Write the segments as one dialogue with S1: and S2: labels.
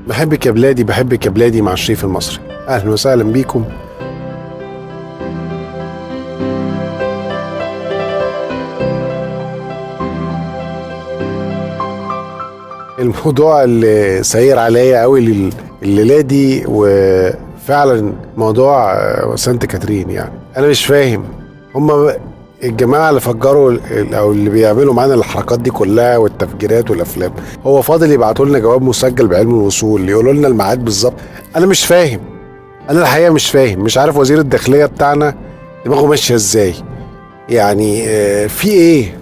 S1: بحبك يا بلادي بحبك يا بلادي مع الشريف المصري. أهلا وسهلا بيكم. الموضوع اللي ساير عليا قوي الليلة دي وفعلا موضوع سانت كاترين. يعني أنا مش فاهم هما الجماعة اللي فجروا أو اللي بيعملوا معانا الحركات دي كلها والتفجيرات والأفلام، هو فاضل يبعتوا لنا جواب مسجل بعلم الوصول يقولوا لنا الميعاد بالظبط؟ أنا مش فاهم، أنا الحقيقة مش فاهم، مش عارف وزير الداخلية بتاعنا دماغه ماشية إزاي. يعني في إيه؟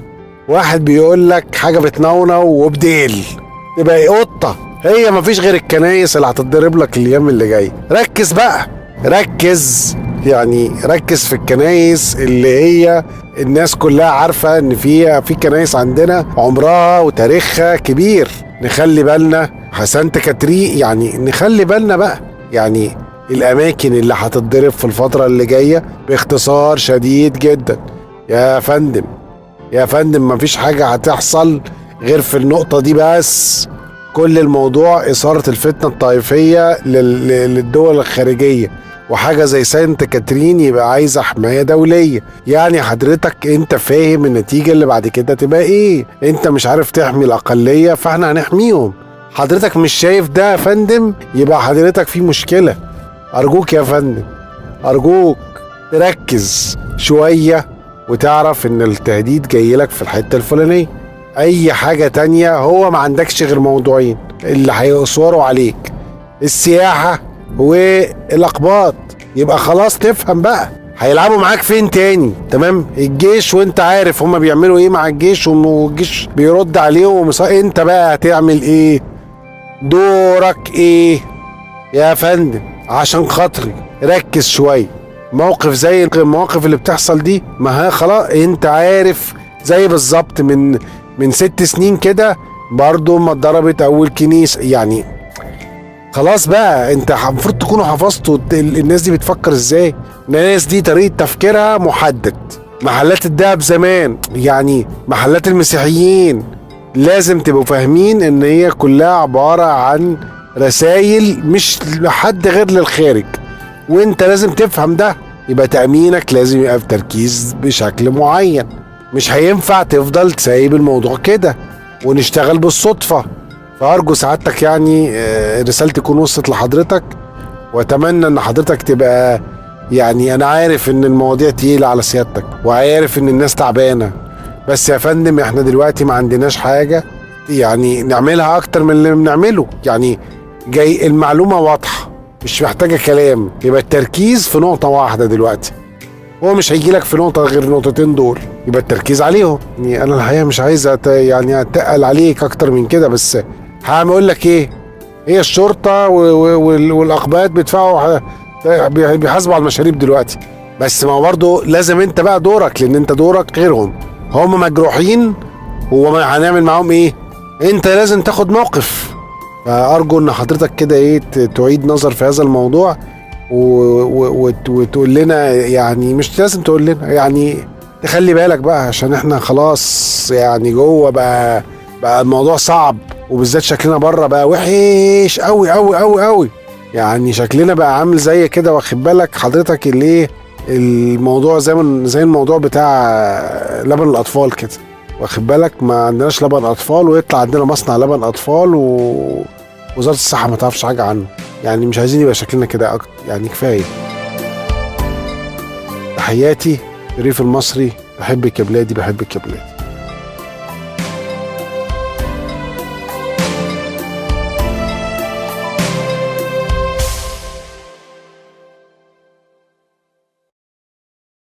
S1: واحد بيقول لك حاجة بتنونو وبديل تبقى قطة، هي مفيش غير الكنايس اللي هتتضرب لك الأيام اللي جاي. ركز بقى، ركز، يعني ركز في الكنايس اللي هي الناس كلها عارفة ان في كنايس عندنا عمرها وتاريخها كبير. نخلي بالنا سانت كاترين، يعني نخلي بالنا بقى. يعني الاماكن اللي هتتضرب في الفترة اللي جاية باختصار شديد جدا يا فندم، يا فندم مفيش حاجة هتحصل غير في النقطة دي بس. كل الموضوع إثارة الفتنة الطائفية للدول الخارجية، وحاجة زي سانت كاترين يبقى عايزة حماية دولية. يعني حضرتك انت فاهم النتيجة اللي بعد كده تبقى ايه؟ انت مش عارف تحمي الأقلية فاحنا هنحميهم. حضرتك مش شايف ده يا فندم؟ يبقى حضرتك في مشكلة. أرجوك يا فندم، أرجوك تركز شوية وتعرف ان التهديد جاي لك في الحتة الفلانية. اي حاجة تانية هو ما عندكش غير موضوعين اللي هيصوروا عليك: السياحة والاقباط. يبقى خلاص تفهم بقى هيلعبوا معاك فين تاني. تمام؟ الجيش، وانت عارف هما بيعملوا ايه مع الجيش والجيش بيرد عليهم. انت بقى هتعمل ايه؟ دورك ايه يا فندم؟ عشان خاطري ركز شوية. موقف زي المواقف اللي بتحصل دي، ما هي خلاص انت عارف، زي بالظبط من 6 سنين كده برضو ما اتضربت اول كنيسة. يعني خلاص بقى انت المفروض تكونوا حفظتوا الناس دي بتفكر ازاي. الناس دي طريقة تفكيرها محدد. محلات الدهب زمان، يعني محلات المسيحيين، لازم تبقوا فاهمين ان هي كلها عبارة عن رسائل مش لحد غير للخارج، وانت لازم تفهم ده. يبقى تأمينك لازم يبقى في تركيز بشكل معين. مش هينفع تفضل سايب الموضوع كده ونشتغل بالصدفة. فأرجو سعادتك يعني رسالتي تكون وصلت لحضرتك، وأتمنى إن حضرتك تبقى، يعني أنا عارف إن المواضيع تقيلة على سيادتك وعارف إن الناس تعبانة، بس يا فندم إحنا دلوقتي ما عندناش حاجة يعني نعملها أكتر من اللي بنعمله. يعني جاي المعلومة واضحة مش محتاجة كلام. يبقى التركيز في نقطة واحدة دلوقتي، هو مش هيجيلك في نقطة غير النقطتين دول، يبقى التركيز عليهم. يعني أنا الحقيقة مش عايز يعني أتقل عليك أكتر من كده، بس هعمل لك إيه؟ هي الشرطة والأقباط بيدفعوا، بيحاسبوا على المشاريب دلوقتي. بس ما هو برضه لازم أنت بقى دورك، لأن أنت دورك غيرهم. هم مجروحين وما هنعمل معاهم إيه؟ أنت لازم تاخد موقف. فأرجو إن حضرتك كده إيه تعيد نظر في هذا الموضوع وتقول لنا، يعني مش لازم تقول لنا، يعني تخلي بالك بقى، عشان احنا خلاص يعني جوه بقى الموضوع صعب، وبالذات شكلنا بره بقى وحش قوي قوي قوي قوي. يعني شكلنا بقى عامل زي كده، واخد بالك حضرتك اللي الموضوع زي الموضوع بتاع لبن الاطفال كده، واخد بالك؟ ما عندناش لبن اطفال ويطلع عندنا مصنع لبن اطفال ووزارة الصحة ما تعرفش حاجة عنه. يعني مش عايزين يبقى شكلنا كده أكتر، يعني كفاية. تحياتي الريف المصري، بحبك يا بلادي بحبك يا بلادي.